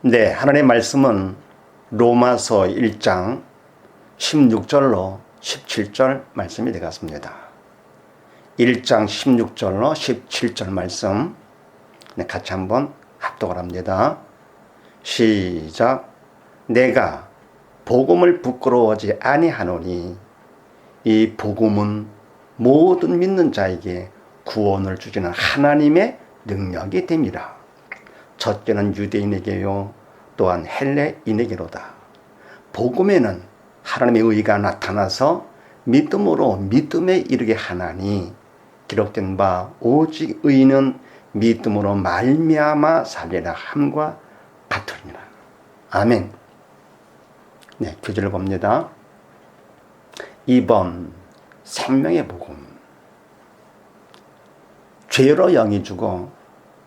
네, 하나님의 말씀은 로마서 1장 16절로 17절 말씀이 되겠습니다. 1장 16절로 17절 말씀 같이 한번 합독을 합니다. 시작. 내가 복음을 부끄러워하지 아니하노니 이 복음은 모든 믿는 자에게 구원을 주시는 하나님의 능력이 됨이라. 첫째는 유대인에게요 또한 헬레인에게로다. 복음에는 하나님의 의가 나타나서 믿음으로 믿음에 이르게 하나니 기록된 바 오직 의인은 믿음으로 말미암아 살리라 함과 같으니라. 아멘. 네, 교재를 봅니다. 2번 생명의 복음. 죄로 영이 주고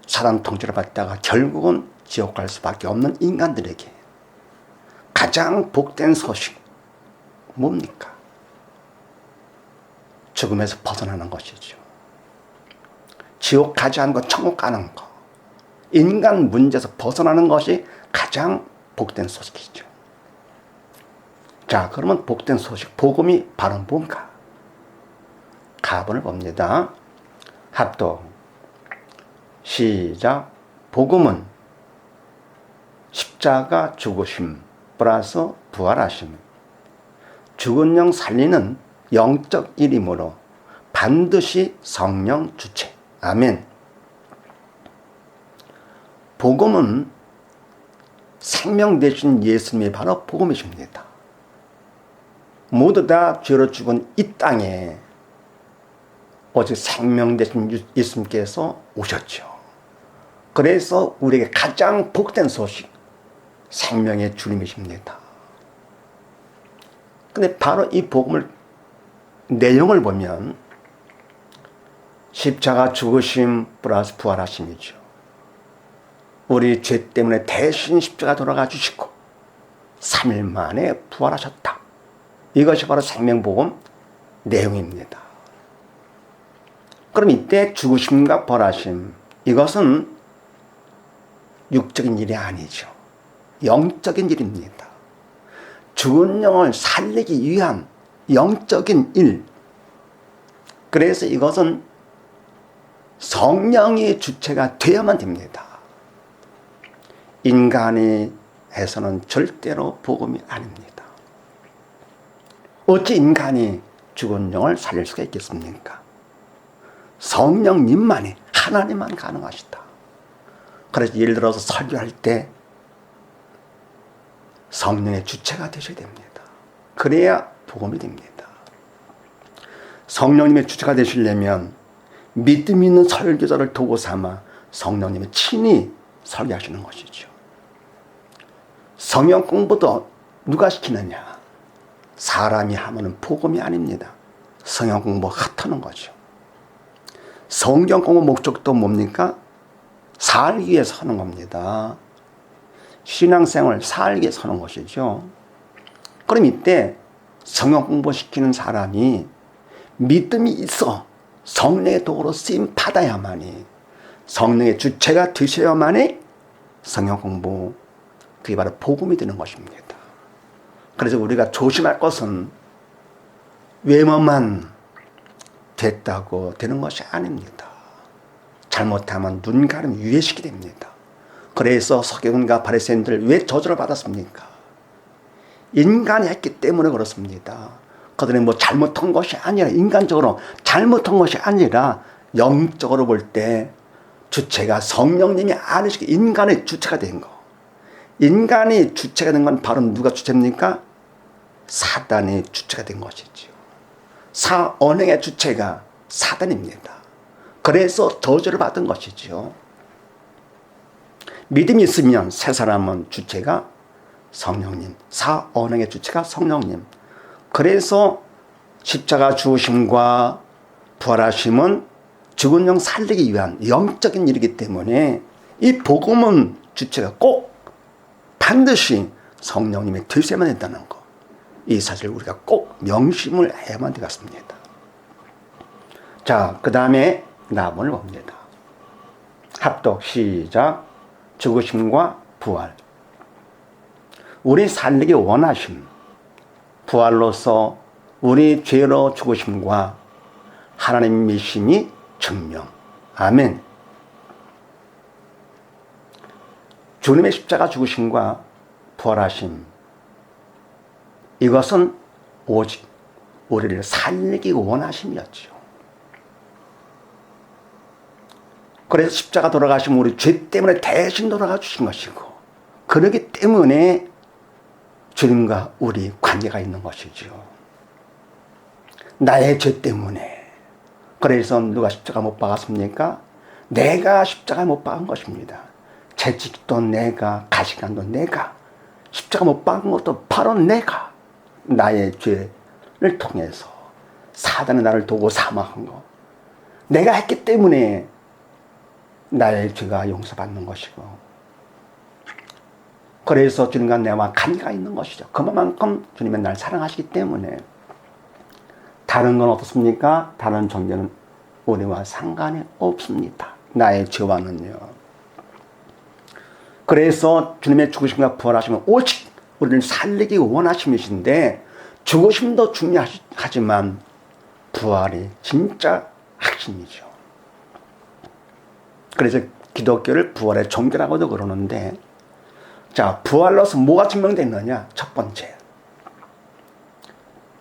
사단 통치를 받다가 결국은 지옥 갈 수밖에 없는 인간들에게 가장 복된 소식 뭡니까? 죽음에서 벗어나는 것이죠. 지옥 가지 않고 천국 가는 것, 인간 문제에서 벗어나는 것이 가장 복된 소식이죠. 자, 그러면 복된 소식, 복음이 바로 뭔가? 가본을 봅니다. 합독. 시작. 복음은 십자가 죽으심 플러스 부활하심, 죽은 영 살리는 영적 일이므로 반드시 성령 주체. 아멘. 복음은 생명 되신 예수님이 바로 복음이십니다. 모두 다 죄로 죽은 이 땅에 오직 생명 되신 예수님께서 오셨죠. 그래서 우리에게 가장 복된 소식, 생명의 주님이십니다. 근데 바로 이 복음을 내용을 보면 십자가 죽으심 플러스 부활하심이죠. 우리 죄 때문에 대신 십자가 돌아가 주시고 3일 만에 부활하셨다. 이것이 바로 생명복음 내용입니다. 그럼 이때 죽으심과 부활하심, 이것은 육적인 일이 아니죠. 영적인 일입니다. 죽은 영을 살리기 위한 영적인 일. 그래서 이것은 성령이 주체가 되어야만 됩니다. 인간이 해서는 절대로 복음이 아닙니다. 어찌 인간이 죽은 영을 살릴 수가 있겠습니까? 성령님만이, 하나님만 가능하시다. 그래서 예를 들어서 설교할 때 성령의 주체가 되셔야 됩니다. 그래야 복음이 됩니다. 성령님의 주체가 되시려면 믿음 있는 설교자를 도구 삼아 성령님이 친히 설교하시는 것이죠. 성경 공부도 누가 시키느냐? 사람이 하면 복음이 아닙니다. 성경 공부 핫하는 거죠. 성경 공부 목적도 뭡니까? 살기 위해서 하는 겁니다. 신앙생활 살기 위해서 하는 것이죠. 그럼 이때 성경 공부시키는 사람이 믿음이 있어 성령의 도구로 쓰임 받아야만이, 성령의 주체가 되셔야만이 성경 공부, 그게 바로 복음이 되는 것입니다. 그래서 우리가 조심할 것은 외모만 됐다고 되는 것이 아닙니다. 잘못하면 눈 가림 유예시키게 됩니다. 그래서 서기관과 바리새인들 왜 저주를 받았습니까? 인간이 했기 때문에 그렇습니다. 그들이 뭐 잘못한 것이 아니라, 인간적으로 잘못한 것이 아니라 영적으로 볼 때 주체가 성령님이 아니시고 인간의 주체가 된 거. 인간이 주체가 된 건 바로 누가 주체입니까? 사단이 주체가 된 것이죠. 언행의 주체가 사단입니다. 그래서 저주를 받은 것이죠. 믿음이 있으면 새 사람은 주체가 성령님, 언행의 주체가 성령님. 그래서 십자가 죽으심과 부활하심은 죽은 영 살리기 위한 영적인 일이기 때문에 이 복음은 주체가 꼭 반드시 성령님이 되셔야만 한다는 것. 이 사실을 우리가 꼭 명심을 해야만 되겠습니다. 자, 그 다음에 나본을 봅니다. 합독 시작. 죽으심과 부활. 우리 살리기 원하심, 부활로서 우리 죄로 죽으심과 하나님 미심이 증명. 아멘. 주님의 십자가 죽으심과 부활하심, 이것은 오직 우리를 살리기 원하심이었죠. 그래서 십자가 돌아가시면 우리 죄 때문에 대신 돌아가 주신 것이고, 그러기 때문에 주님과 우리 관계가 있는 것이죠. 나의 죄 때문에. 그래서 누가 십자가 못 박았습니까? 내가 십자가 못 박은 것입니다. 채찍도 내가, 가시관도 내가, 십자가 못 박은 것도 바로 내가, 나의 죄를 통해서 사단이 나를 도고 사망한 거, 내가 했기 때문에 나의 죄가 용서받는 것이고, 그래서 주님과 내와 관계가 있는 것이죠. 그만큼 주님은 날 사랑하시기 때문에. 다른 건 어떻습니까? 다른 종교는 우리와 상관이 없습니다. 나의 죄와는요. 그래서 주님의 죽으심과 부활하심은 오직 우리를 살리기 원하심이신데, 죽으심도 중요하지만 부활이 진짜 핵심이죠. 그래서 기독교를 부활의 종교라고도 그러는데, 자, 부활로서 뭐가 증명됐느냐? 첫 번째,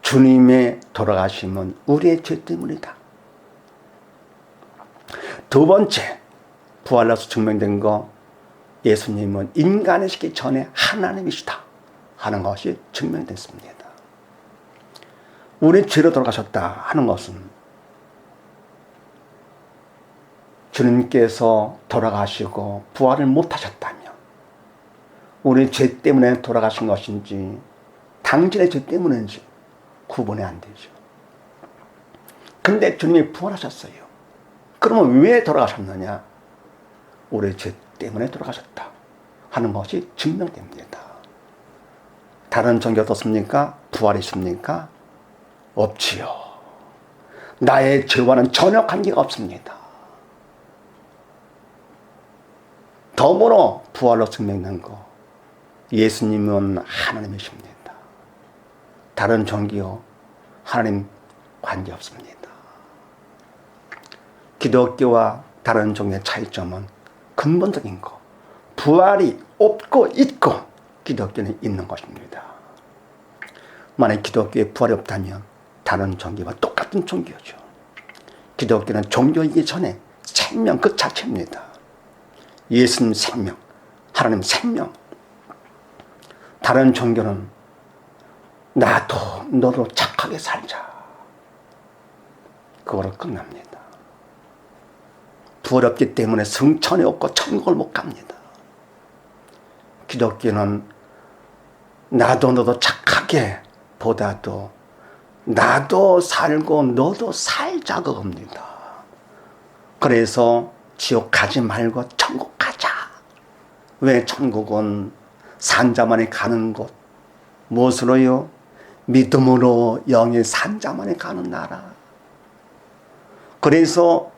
주님의 돌아가심은 우리의 죄 때문이다. 두 번째, 부활로서 증명된 거, 예수님은 인간이시기 전에 하나님이시다 하는 것이 증명됐습니다. 우리 죄로 돌아가셨다 하는 것은 주님께서 돌아가시고 부활을 못하셨다면 우리 죄 때문에 돌아가신 것인지 당신의 죄 때문인지 구분이 안 되죠. 근데 주님이 부활하셨어요. 그러면 왜 돌아가셨느냐? 우리 죄 때문에 돌아가셨다 하는 것이 증명됩니다. 다른 종교 어떻습니까? 부활이 있습니까? 없지요. 나의 죄와는 전혀 관계가 없습니다. 더불어 부활로 증명된 거, 예수님은 하나님이십니다. 다른 종교 하나님 관계 없습니다. 기독교와 다른 종교의 차이점은 근본적인 거, 부활이 없고 있고 기독교는 있는 것입니다. 만약 기독교에 부활이 없다면 다른 종교와 똑같은 종교죠. 기독교는 종교이기 전에 생명 그 자체입니다. 예수님 생명, 하나님 생명. 다른 종교는 나도 너도 착하게 살자, 그거로 끝납니다. 부활 없기 때문에 성천이 없고 천국을 못 갑니다. 기독교는 나도 너도 착하게 보다도 나도 살고 너도 살자 그겁니다. 그래서 지옥 가지 말고 천국 가자. 왜? 천국은 산자만이 가는 곳. 무엇으로요? 믿음으로 영의 산자만이 가는 나라. 그래서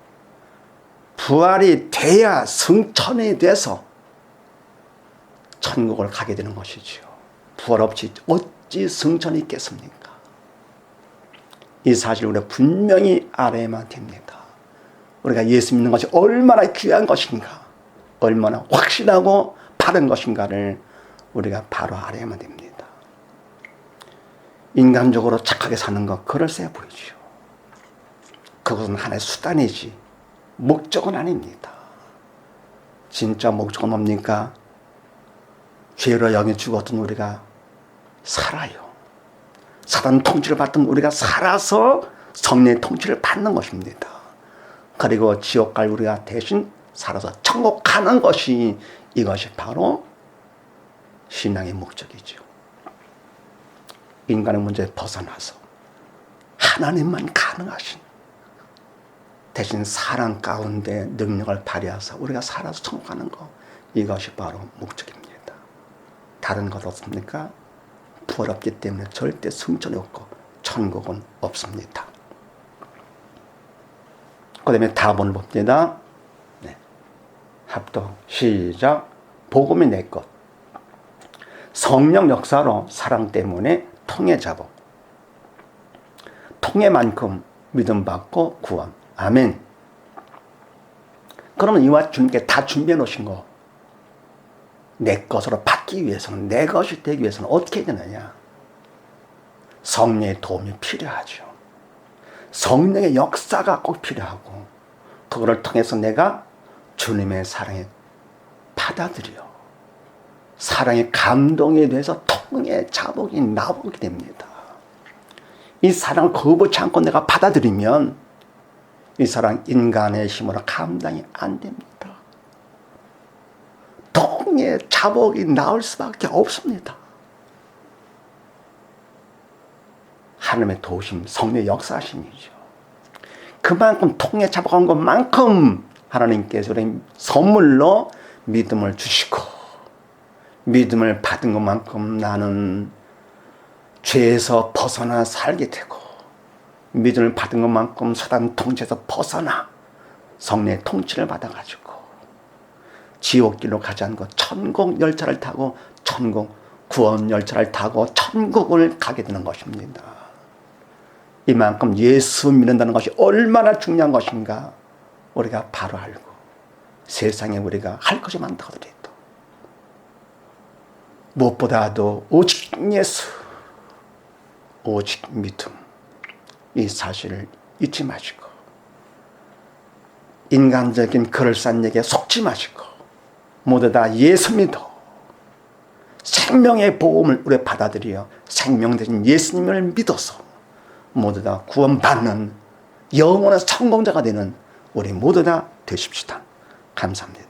부활이 돼야 성천이 돼서 천국을 가게 되는 것이죠. 부활 없이 어찌 성천이 있겠습니까? 이 사실을 우리가 분명히 알아야만 됩니다. 우리가 예수 믿는 것이 얼마나 귀한 것인가, 얼마나 확실하고 바른 것인가를 우리가 바로 알아야만 됩니다. 인간적으로 착하게 사는 것, 그럴싸해 보이죠. 그것은 하나의 수단이지 목적은 아닙니다. 진짜 목적은 뭡니까? 죄로 영에 죽었던 우리가 살아요. 사단 통치를 받던 우리가 살아서 성령의 통치를 받는 것입니다. 그리고 지옥 갈 우리가 대신 살아서 천국 가는 것이, 이것이 바로 신앙의 목적이죠. 인간의 문제에 벗어나서 하나님만 가능하신, 대신 사랑 가운데 능력을 발휘해서 우리가 살아서 천국 가는 것, 이것이 바로 목적입니다. 다른 것 없습니까? 부활 없기 때문에 절대 승천이 없고 천국은 없습니다. 그 다음에 답을 봅니다. 네. 합동 시작. 복음이 내 것. 성령 역사로 사랑 때문에 통해 잡아. 통해만큼 믿음 받고 구원. 아멘. 그러면 이와 주님께 다 준비해 놓으신 거, 내 것으로 받기 위해서는, 내 것이 되기 위해서는 어떻게 해야 되느냐? 성령의 도움이 필요하죠. 성령의 역사가 꼭 필요하고, 그거를 통해서 내가 주님의 사랑에 받아들여 사랑의 감동에 대해서 통해 자복이 나오게 됩니다. 이 사랑을 거부치 않고 내가 받아들이면 이 사랑 인간의 힘으로 감당이 안 됩니다. 통해 자복이 나올 수밖에 없습니다. 하나님의 도우심, 성령의 역사심이죠. 그만큼 통해 자복한 것만큼 하나님께서 선물로 믿음을 주시고, 믿음을 받은 것만큼 나는 죄에서 벗어나 살게 되고, 믿음을 받은 것만큼 사단 통치에서 벗어나 성령의 통치를 받아가지고 지옥길로 가지 않고 천국 열차를 타고, 천국 구원 열차를 타고 천국을 가게 되는 것입니다. 이만큼 예수 믿는다는 것이 얼마나 중요한 것인가 우리가 바로 알고, 세상에 우리가 할 것이 많다고 하더라도 무엇보다도 오직 예수, 오직 믿음, 이 사실을 잊지 마시고, 인간적인 그럴싸한 얘기에 속지 마시고, 모두 다 예수 믿어 생명의 복음을 우리 받아들여 생명 되신 예수님을 믿어서 모두 다 구원받는 영원한 성공자가 되는 우리 모두 다 되십시다. 감사합니다.